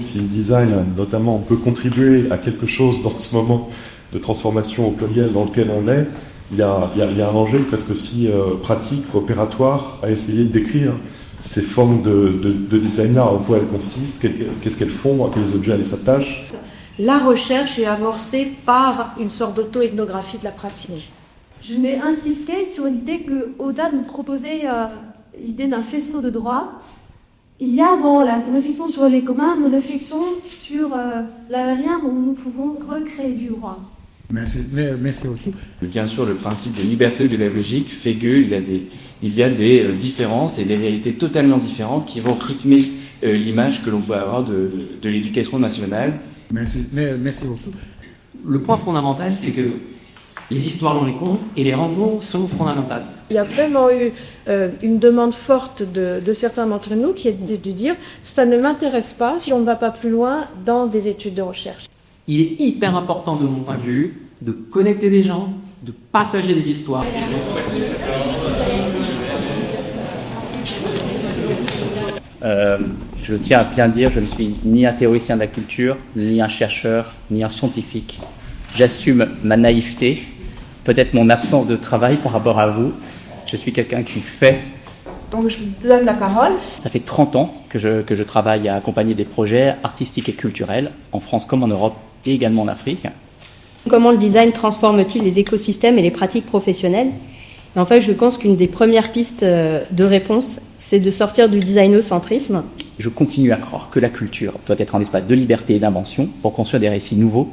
Si le design, notamment, peut contribuer à quelque chose dans ce moment de transformation au pluriel dans lequel on est, il y a un enjeu presque aussi pratique, opératoire, à essayer de décrire ces formes de design-là, en quoi elles consistent, qu'est-ce qu'elles font, à quels objets elles s'attachent. La recherche est amorcée par une sorte d'auto-ethnographie de la pratique. Je vais insister sur l'idée que, au-delà de proposer l'idée d'un faisceau de droit, il y a avant la réflexion sur les communs, une réflexion sur la manière dont nous pouvons recréer du droit. Merci beaucoup. Bien sûr, le principe de liberté de la logique fait qu'il y a des différences et des réalités totalement différentes qui vont rythmer l'image que l'on peut avoir de l'éducation nationale. Merci beaucoup. Le point fondamental, c'est que les histoires dans les contes et les rencontres sont fondamentales. Il y a vraiment eu une demande forte de certains d'entre nous qui est de dire « ça ne m'intéresse pas si on ne va pas plus loin dans des études de recherche ». Il est hyper important de mon point de vue de connecter des gens, de partager des histoires. Je tiens à bien dire, je ne suis ni un théoricien de la culture, ni un chercheur, ni un scientifique. J'assume ma naïveté, peut-être mon absence de travail par rapport à vous. Je suis quelqu'un qui fait. Donc je vous donne la parole. Ça fait 30 ans que je travaille à accompagner des projets artistiques et culturels, en France comme en Europe et également en Afrique. Comment le design transforme-t-il les écosystèmes et les pratiques professionnelles ? Et en fait, je pense qu'une des premières pistes de réponse, c'est de sortir du designocentrisme. Je continue à croire que la culture doit être un espace de liberté et d'invention pour construire des récits nouveaux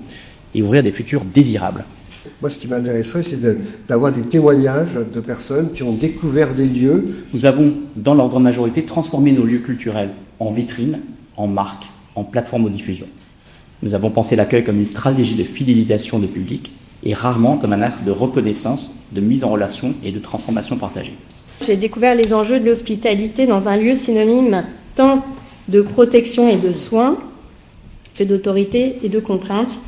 et ouvrir des futurs désirables. Moi, ce qui m'intéresserait, c'est d'avoir des témoignages de personnes qui ont découvert des lieux. Nous avons, dans leur grande majorité, transformé nos lieux culturels en vitrines, en marques, en plateformes de diffusion. Nous avons pensé l'accueil comme une stratégie de fidélisation de public et rarement comme un acte de reconnaissance, de mise en relation et de transformation partagée. J'ai découvert les enjeux de l'hospitalité dans un lieu synonyme tant de protection et de soins que d'autorité et de contraintes,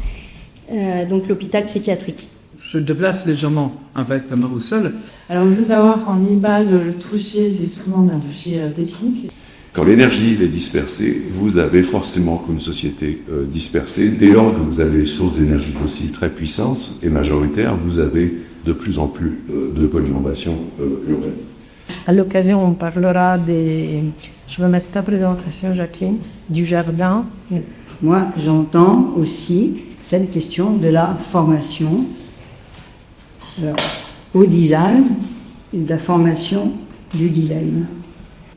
donc l'hôpital psychiatrique. Je déplace légèrement avec ma boussole. Alors il faut savoir qu'en IBA, le toucher, c'est souvent un toucher technique. Quand l'énergie est dispersée, vous avez forcément comme société dispersée. Dès lors que vous avez des sources d'énergie aussi très puissantes et majoritaires, vous avez de plus en plus de polyinnovation urbaine. À l'occasion, on parlera des... Je vais mettre ta présentation, Jacqueline, du jardin. Moi, j'entends aussi cette question de la formation au design, de la formation du design.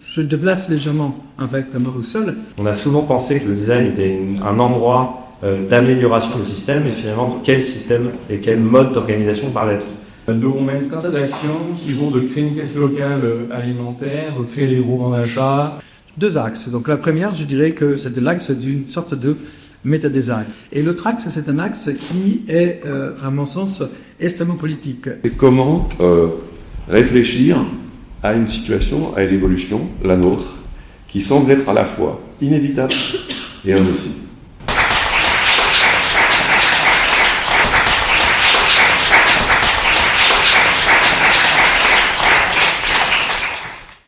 Je déplace légèrement avec ma boussole. On a souvent pensé que le design était un endroit d'amélioration du système, et finalement, quel système et quel mode d'organisation parlait-on ? Donc on a une quantité d'actions qui vont de créer une caisse locale alimentaire, créer des groupements d'achat. Deux axes. Donc la première, je dirais que c'est l'axe d'une sorte de méta-design. Et l'autre axe, c'est un axe qui est, à mon sens, extrêmement politique. C'est comment réfléchir à une situation, à une évolution, la nôtre, qui semble être à la fois inévitable et impossible.